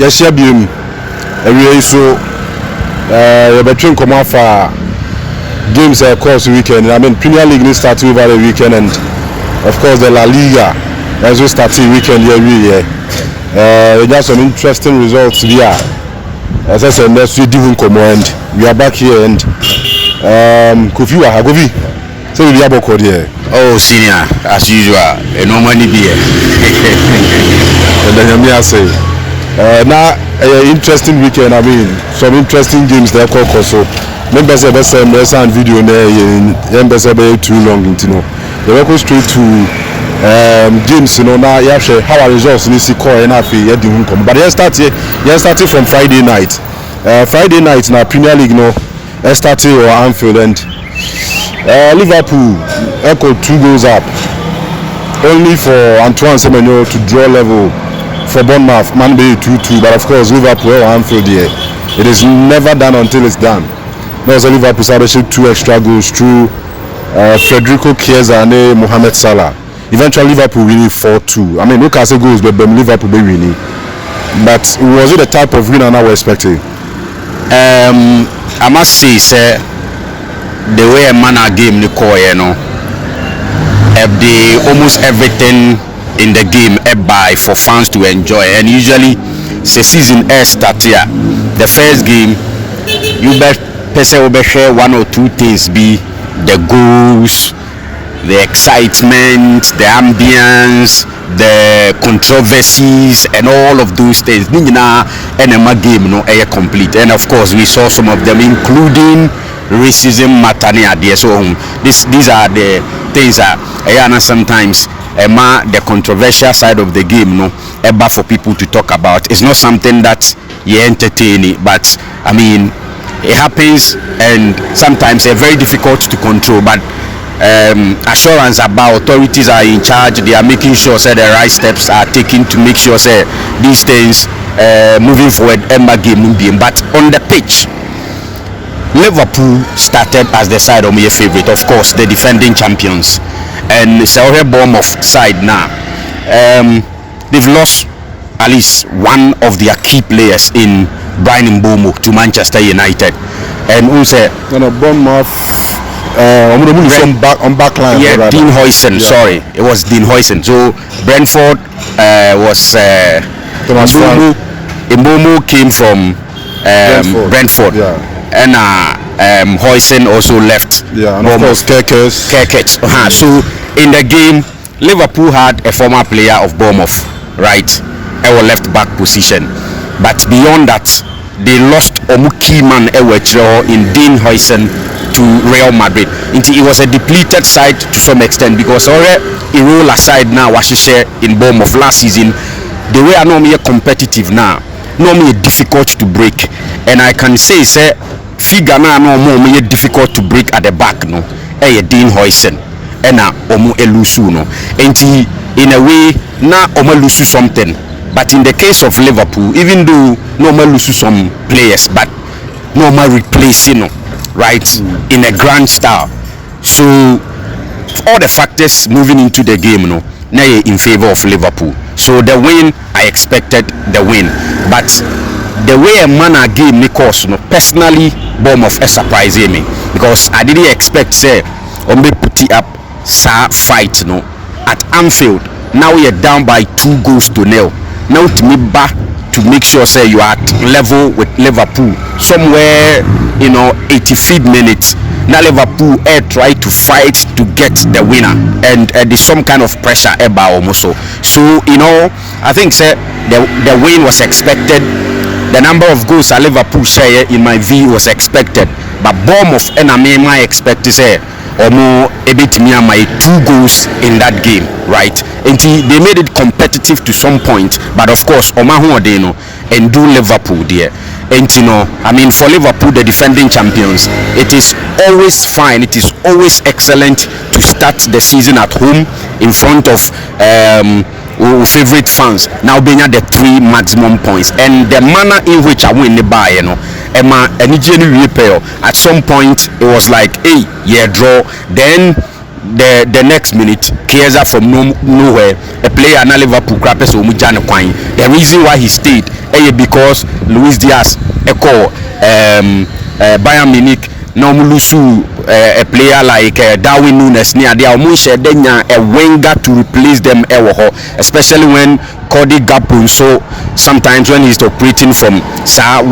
yes, yeah, be every so between come off games across the weekend. I mean, Premier League is starting over the weekend, and of course the La Liga as we start the weekend every year. We got some interesting results here. As I said, next week even come and we are back here and Kofi Wahagovi. So we are back here. Oh, senior, as usual, no money be here. And then I say, now interesting weekend. I mean, some interesting games there. So members have some video there. Members have too long, you know. They will go straight to games, you know. Now you have how our results in this call and after you didn't come. But you started from Friday night. Friday night now Premier League, you know, started or Anfield and Liverpool echoed 2 goals up. Only for Antoine Semenyo to draw level for Bournemouth, man be 2-2. But of course Liverpool or Anfield here, it is never done until it's done. Now so Liverpool started 2 extra goals through Federico Chiesa and Mohamed Salah. Eventually Liverpool winning 4-2. I mean, look at the goals, but Liverpool be winning. But was it the type of winner I was expecting? I must say, sir, the way a man a game the call, you know, almost everything in the game buy for fans to enjoy. And usually, the season start here. The first game, you bet person will share 1 or 2 things, be the goals, the excitement, the ambience, the controversies, and all of those things. NMA game no air complete, and of course we saw some of them, including racism, matania. So these are the things that sometimes the controversial side of the game no ever for people to talk about. It's not something that you entertain, but I mean it happens, and sometimes they're very difficult to control. But assurance about authorities are in charge. They are making sure the right steps are taken to make sure these things moving forward game. But on the pitch, Liverpool started as the side of my favorite, of course, the defending champions, and it's a Bournemouth side now. They've lost at least one of their key players in Brian Mbeumo to Manchester United, and also Bournemouth. On back line. Yeah, Dean Huijsen. Yeah. Sorry, it was Dean Huijsen. So Brentford was Thomas Mbeumo came from Brentford. Yeah. And Huijsen also left. Yeah, and of course Kerkech. So in the game, Liverpool had a former player of Bournemouth, right, our left back position. But beyond that, they lost key man in Dean Huijsen to Real Madrid. It was a depleted side to some extent, because already a roll aside now what she said in Bournemouth last season, they were normally competitive now, normally difficult to break. And I can say figure now no more difficult to break at the back no. Dean Huijsen and omu elusu no. And in a way now lose something. But in the case of Liverpool, even though lose some players, but replacing right in a grand style. So all the factors moving into the game now in favor of Liverpool. So the win, I expected the win, but the way a manner game course personally Bournemouth surprising me, because I didn't expect be put it up fight at Anfield. Now you're down by 2 goals to 0. Now to me back to make sure you are at level with Liverpool somewhere 85th minutes. Now Liverpool try to fight to get the winner, and there's some kind of pressure also. So I think the win was expected. The number of goals at Liverpool share in my view was expected, but Bournemouth and I expect to say a bit near my 2 goals in that game, right? And they made it competitive to some point, but of course and do Liverpool there. And I mean, for Liverpool, the defending champions, it is always fine, it is always excellent to start the season at home in front of favorite fans. Now being at the 3 maximum points, and the manner in which I win the buy, at some point it was like, hey, yeah, draw. Then the next minute Chiesa from nowhere, a player na Liverpool crapes omujane kwan. The reason why he stayed because Luis Diaz Bayern Munich na omulusu a player like Darwin Núñez near there omunche denya a winger to replace them especially when Cody Gakpo, so sometimes when he's operating from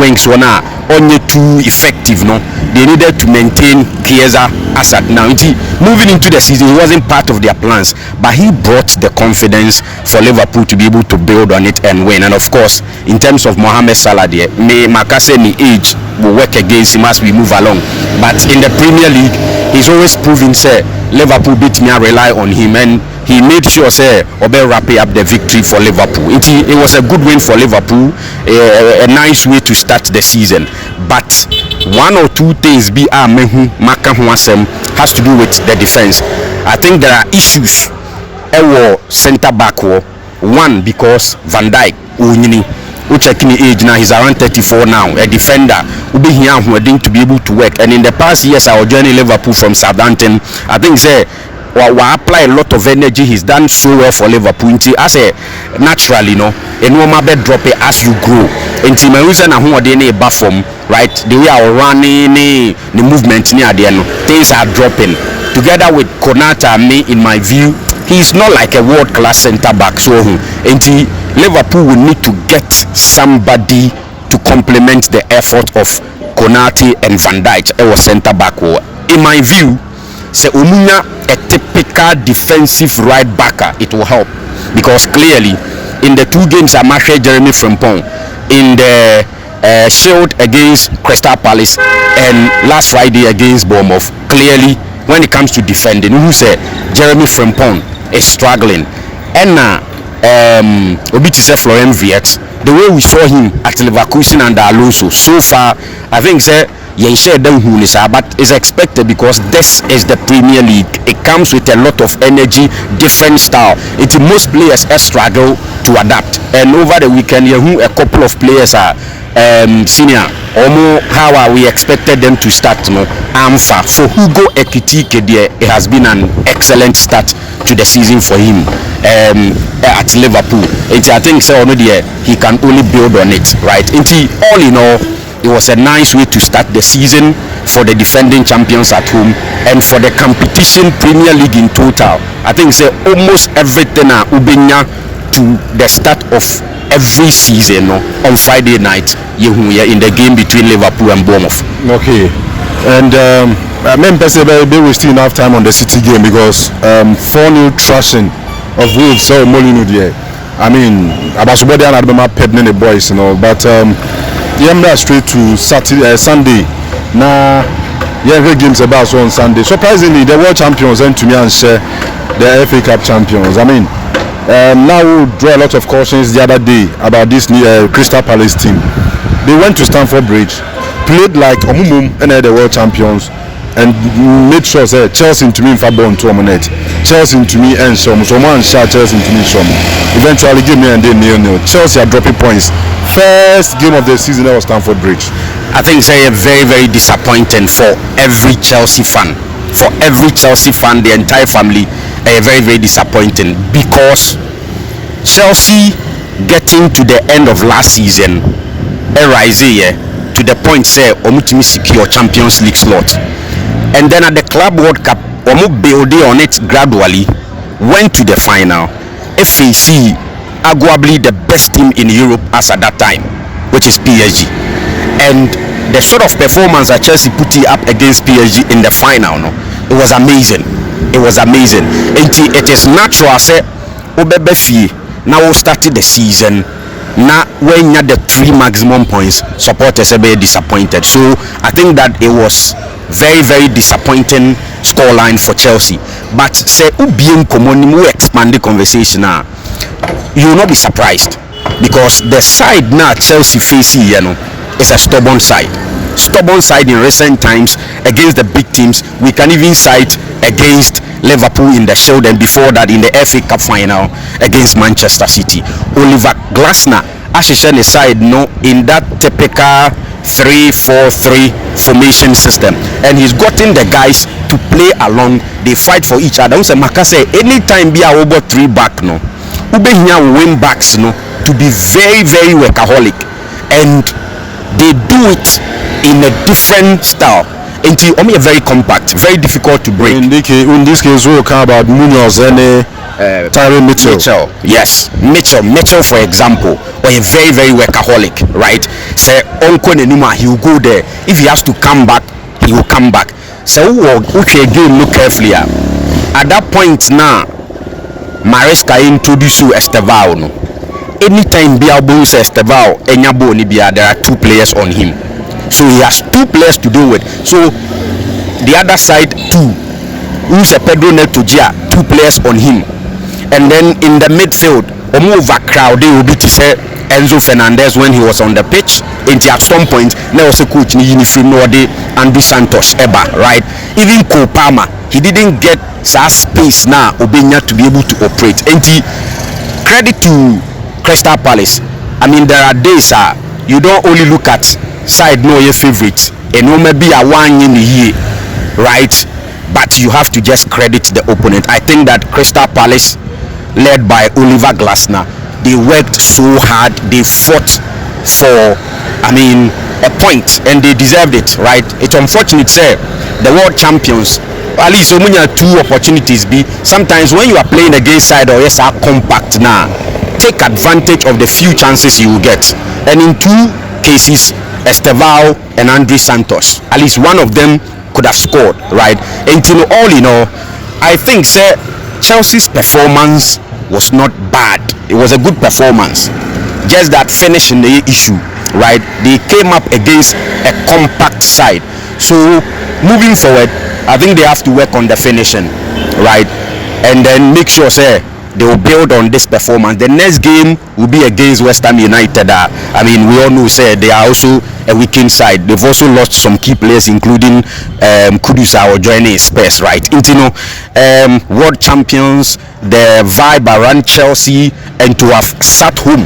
wings wana only too effective, no, they needed to maintain Chiesa as at now. Moving into the season, he wasn't part of their plans, but he brought the confidence for Liverpool to be able to build on it and win. And of course, in terms of Mohamed Salah, there may Makaseni age will work against him as we move along, but in the Premier League he's always proven say Liverpool beat me, I rely on him, and he made sure say Obe wrap up the victory for Liverpool. It was a good win for Liverpool, a nice way to start the season. But one or two things has to do with the defense. I think there are issues centre back. One, because Van Dijk checking the age now, he's around 34 now, a defender who be here who to be able to work. And in the past years I was joining Liverpool from Southampton. I think say apply a lot of energy. He's done so well for Liverpool as a naturally, a normal bed drop it as you grow. And my reason I who they from right, the way I running the movement near the end, things are dropping. Together with Konata, in my view, he's not like a world-class centre back. So Liverpool will need to get somebody to complement the effort of Konate and Van Dijk as centre back. In my view, say Omunya a typical defensive right backer, it will help, because clearly in the two games I matched Jeremy Frimpong in the Shield against Crystal Palace and last Friday against Bournemouth, clearly when it comes to defending, who said Jeremy Frimpong is struggling, and Obitise Florian Wirtz, the way we saw him at Leverkusen and Alonso, so far I think but it's expected because this is the Premier League. It comes with a lot of energy, different style. Most players struggle to adapt, and over the weekend a couple of players are senior how we expected them to start. Amfa for Hugo Ekitike there, it has been an excellent start to the season for him at Liverpool. I think so already he can only build on it, right? All in all, it was a nice way to start the season for the defending champions at home and for the competition Premier League in total. I think say almost everything ubenya to the start of every season on Friday night in the game between Liverpool and Bournemouth. Okay, and I remember they were still enough time on the City game because 4-0 thrashing of Wolves. So Molino there. I mean, Abasubodi and Adama Pep the boys, but straight to Sunday. Now, games about on Sunday. Surprisingly, the world champions went to me and share the FA Cup champions. I mean, now we'll draw a lot of cautions the other day about this Crystal Palace team. They went to Stamford Bridge, played like Omumum and the world champions, and made sure say Chelsea to me in Fabon to Omonet, Chelsea to me and some Chelsea to me some. Eventually give me and then 0-0. Chelsea are dropping points. First game of the season that was Stamford Bridge. I think it's very, very disappointing for every Chelsea fan. For every Chelsea fan, the entire family, very, very disappointing, because Chelsea getting to the end of last season, to the point say omutimi secure Champions League slot, and then at the Club World Cup building on it gradually, went to the final, FAC arguably the best team in Europe as at that time, which is PSG, and the sort of performance that Chelsea put up against PSG in the final, it was amazing. It was amazing. It is natural say Obebefi now started the season. Now when you had the 3 maximum points, supporters are very disappointed. So I think that it was very, very disappointing scoreline for Chelsea. But say Ubien Komoni will expand the conversation now. You will not be surprised, because the side now Chelsea facing is a stubborn side. Stubborn side in recent times against the big teams. We can even cite against Liverpool in the Shield, and before that in the FA Cup final against Manchester City. Oliver Glasner actually side in that typical 3-4-3 formation system, and he's gotten the guys to play along. They fight for each other. Say Maka say anytime be a over 3 back no, ube here win backs no to be very very workaholic, and they do it in a different style. Until very compact, very difficult to break. In this case, we talk about Munoz and Tyrone Mitchell. Yes, Mitchell for example, or a very very workaholic, right? Say Onko Nenuma, he will go there. If he has to come back, he will come back. So okay, game look carefully. At that point now, Maresca introduce you Estevao. No? Anytime Biabo says Estevao, Enyabo Nibia, there are 2 players on him. So he has 2 players to deal with. So the other side 2, who's a Pedro Neto Gia, 2 players on him. And then in the midfield, overcrowded will be to say Enzo Fernandez when he was on the pitch. And at some point, there was a coach in Unifrinode, Andy Santos, Eba, right? Even Cole Palmer, he didn't get such space now, Obenya, to be able to operate. And credit to Crystal Palace. I mean, there are days you don't only look at side no your favorite and no maybe a one in a year, right? But you have to just credit the opponent. I think that Crystal Palace, led by Oliver Glasner, they worked so hard, they fought for a point, and they deserved it, right? It's unfortunate say the world champions at least so many 2 opportunities be sometimes when you are playing against side or yes are compact now, take advantage of the few chances you will get. And in 2 cases, Estevao and Andre Santos, at least one of them could have scored, right? And all in all, I think Chelsea's performance was not bad. It was a good performance. Just that finishing the issue, right? They came up against a compact side. So moving forward, I think they have to work on the finishing, right? And then make sure they will build on this performance. The next game will be against West Ham United. We all know they are also a weekend side. They've also lost some key players, including Kudusa or joining Spurs, right? World champions, the vibe around Chelsea, and to have sat home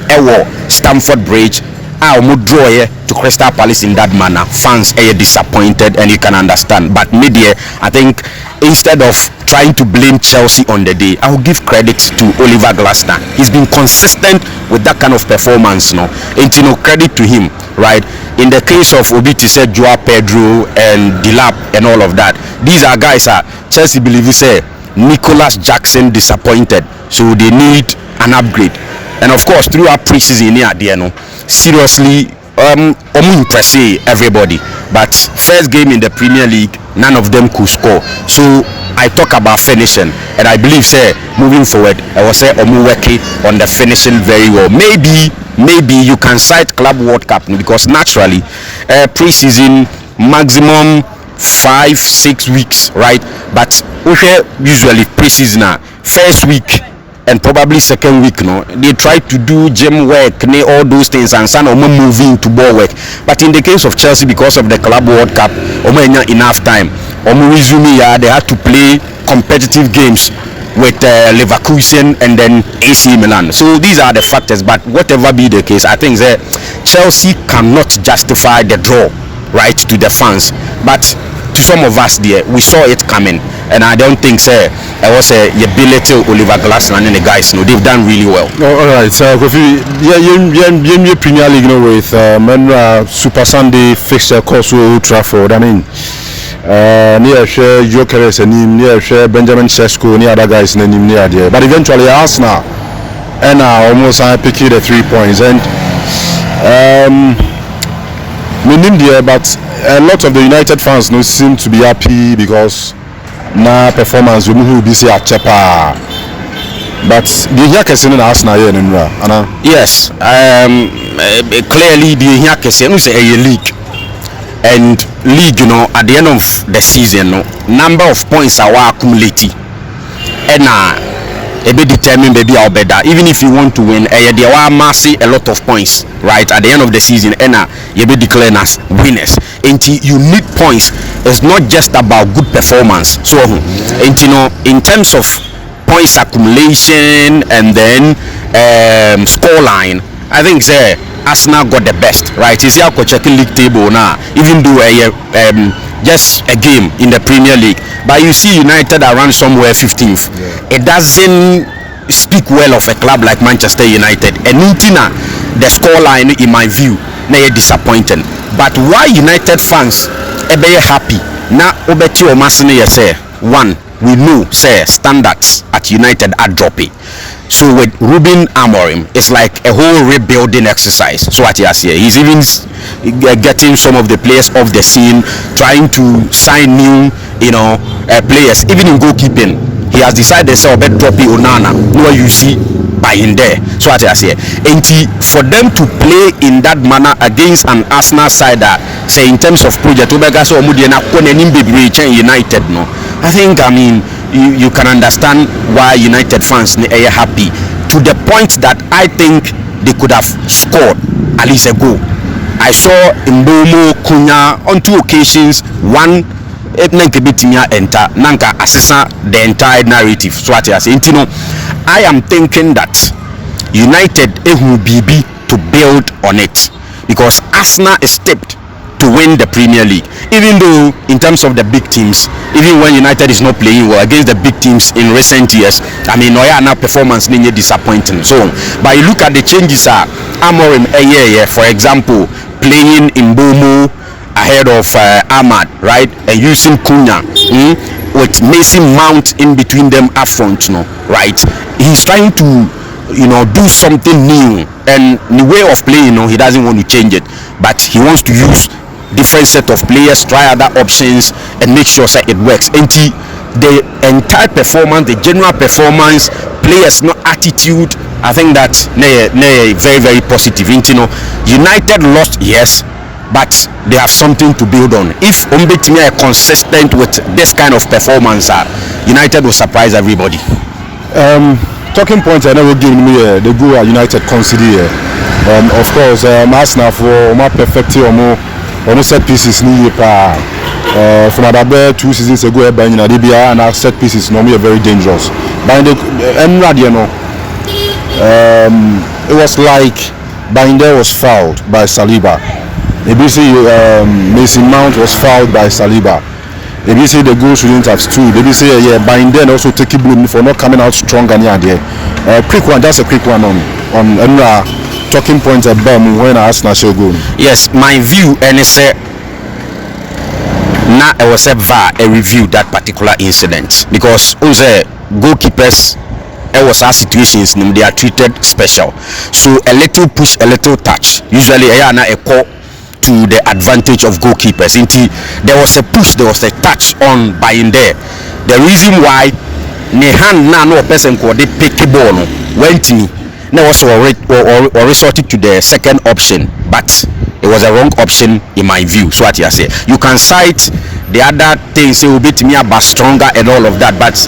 at Stamford Bridge, draw to Crystal Palace in that manner. Fans are disappointed, and you can understand. But media, I think, instead of trying to blame Chelsea on the day, I will give credit to Oliver Glasner. He's been consistent with that kind of performance, no? And credit to him, right? In the case of Obitise, Joao Pedro, and Dilap, and all of that, these are guys Chelsea believe Nicholas Jackson disappointed, so they need an upgrade. And of course, throughout pre-season seriously, impress everybody. But first game in the Premier League, none of them could score. So I talk about finishing, and I believe moving forward, I will say working on the finishing very well. Maybe you can cite Club World Cup because naturally, pre-season maximum 5-6 weeks, right? But usually pre-season first week and probably second week, they try to do gym work, all those things, and some moving to ball work. But in the case of Chelsea, because of the Club World Cup, enough time. They had to play competitive games with Leverkusen and then AC Milan. So these are the factors. But whatever be the case, I think that Chelsea cannot justify the draw, right, to the fans. But to some of us there, we saw it coming, and I don't think it was a belittle Oliver Glasner and the guys. They've done really well. All right, so Kofi, Premier League with Super Sunday fixture course Old Trafford. Near share Jokeres and near share Benjamin Sesko, near other guys name near there. But eventually Arsenal and almost picking the 3 points and India, but a lot of the United fans seem to be happy because now performance will be say a chapa. But the Yakes in Arsenal here in yes, clearly the Yakes is a league. And league, at the end of the season, number of points are accumulated. And a bit determined maybe I'll better. Even if you want to win, there are massive a lot of points, right? At the end of the season, and you be declared as winners. And you need points. It's not just about good performance. So, in terms of points accumulation and then scoreline, I think Arsenal got the best, right? Is here checking league table now. Even though just a game in the Premier League. But you see United around somewhere 15th. It doesn't speak well of a club like Manchester United. And the scoreline, in my view, they are disappointing. But why United fans are happy? Now, Obeti Omasene say, one, we know say standards at United are dropping. So with Ruben Amorim, it's like a whole rebuilding exercise. So what he has here, he's even getting some of the players off the scene, trying to sign new, players. Even in goalkeeping, he has decided to say, drop Onana, no you see by in there. So what he has here, and for them to play in that manner against an Arsenal side that say in terms of project, United, no, I think you can understand why United fans are happy to the point that I think they could have scored at least a goal. I saw Mbomo Kunya on 2 occasions, one enter nanka assessa the entire narrative. So what I say, I am thinking that United will be to build on it because Arsenal is tipped to win the Premier League, even though in terms of the big teams, even when United is not playing well against the big teams in recent years, Noya performance is disappointing. So, but you look at the changes, Amorim for example, playing in Bomo ahead of Ahmad, right, and using Cunha with Mason Mount in between them up front, right? He's trying to do something new, and the way of playing, he doesn't want to change it, but he wants to use different set of players, try other options, and make sure that it works. And the entire performance, the general performance, players, no attitude, I think that very, very positive. United lost, yes, but they have something to build on. If Umbetimi are consistent with this kind of performance, United will surprise everybody. Talking points I never give me the goal United consider here. Of course, Arsenal for more perfect or set pieces new from about 2 seasons ago by Nadibia and our set pieces normally very dangerous. But the it was like Binder was fouled by Saliba. Mason Mount was fouled by Saliba. They say the goal shouldn't have stood. They say Binder also take blame for not coming out strong and quick one, that's a quick one on talking points about when Arsenal show goal. Yes, my view and it's now I was a review that particular incident because goalkeepers was our situations they are treated special. So a little push, a little touch. Usually a call to the advantage of goalkeepers. There was a push, there was a touch on by in there. The reason why hand no person called the pick ball went to me. Now also or resorted to the second option, but it was a wrong option in my view. So what you say, you can cite the other things will be to me about stronger and all of that, but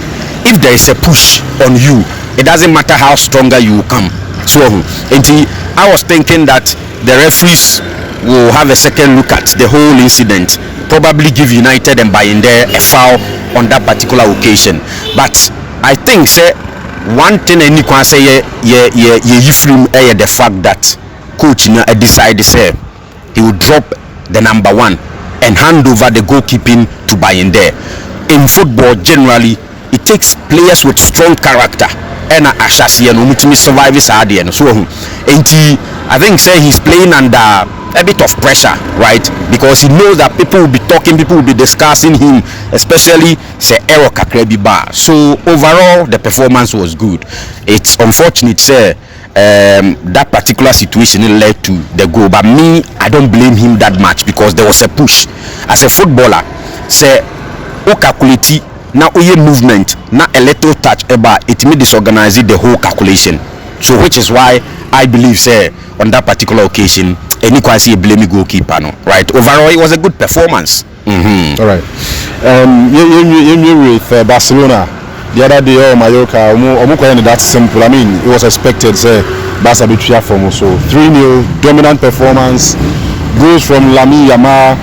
if there is a push on you, it doesn't matter how stronger you come. So I was thinking that the referees will have a second look at the whole incident, probably give United and by in there a foul on that particular occasion. But I think one thing any can say the fact that coach decided he will drop the number 1 and hand over the goalkeeping to Bayende. In football generally, it takes players with strong character and Ashasi and Umutimi survivors are there. So I think he's playing under a bit of pressure, right? Because he knows that people will be talking, people will be discussing him, especially Ero Kakrebi Bar. So overall the performance was good. It's unfortunate that particular situation led to the goal, but me, I don't blame him that much because there was a push. As a footballer, calculate now movement, not a little touch it may disorganize the whole calculation. So which is why I believe on that particular occasion any can see a blame goalkeeper, no, right? Overall it was a good performance. All right. You with Barcelona the other day, Mallorca, that's simple. I mean, it was expected, Barca be from so 3-0 dominant performance, goes from Lami Yamal,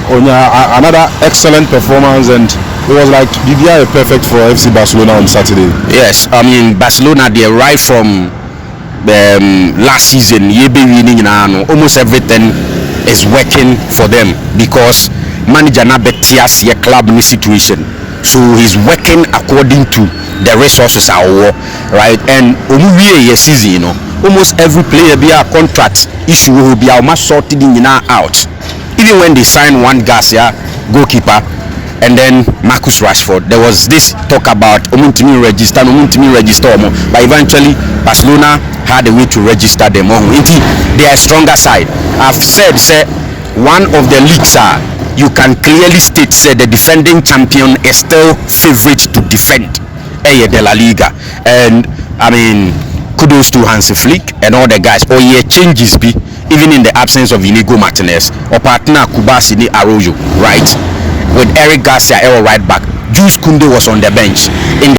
another excellent performance, and it was like DDI perfect for FC Barcelona on Saturday. Yes, I mean Barcelona, they arrived from last season, almost everything is working for them because manager na betias ye club ni situation. So he's working according to the resources our right, and omuwie ye season, you know, almost every player be a contract issue will be almost sorted in out. Even when they signed one Garcia goalkeeper and then Marcus Rashford, there was this talk about Omuntimi register, but eventually Barcelona had a way to register them. They are a stronger side. I've said, say, one of the leagues are, you can clearly state, say, the defending champion is still favorite to defend de La Liga. And I mean, kudos to Hansi Flick and all the guys. Changes be even in the absence of Inigo Martinez or partner Kubasi ni Arroyo, right? With Eric Garcia right back, Jules Koundé was on the bench. In